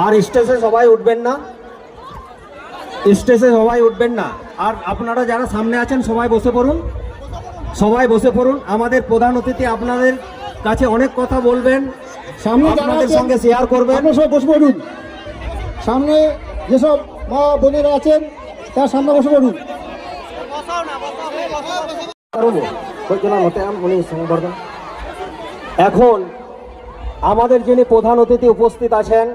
আর স্টেজে সবাই উঠবেন না, স্টেজে সবাই উঠবেন না। আর আপনারা যারা সামনে আছেন সবাই বসে পড়ুন, সবাই বসে পড়ুন। আমাদের প্রধান অতিথি আপনাদের কাছে অনেক কথা বলবেন, সামনে আপনাদের সঙ্গে শেয়ার করবেন। সব বসে পড়ুন, সামনে যেসব মা বোনেরা আছেন তার সামনে বসে পড়ুন। এখন আমাদের যিনি প্রধান অতিথি উপস্থিত আছেন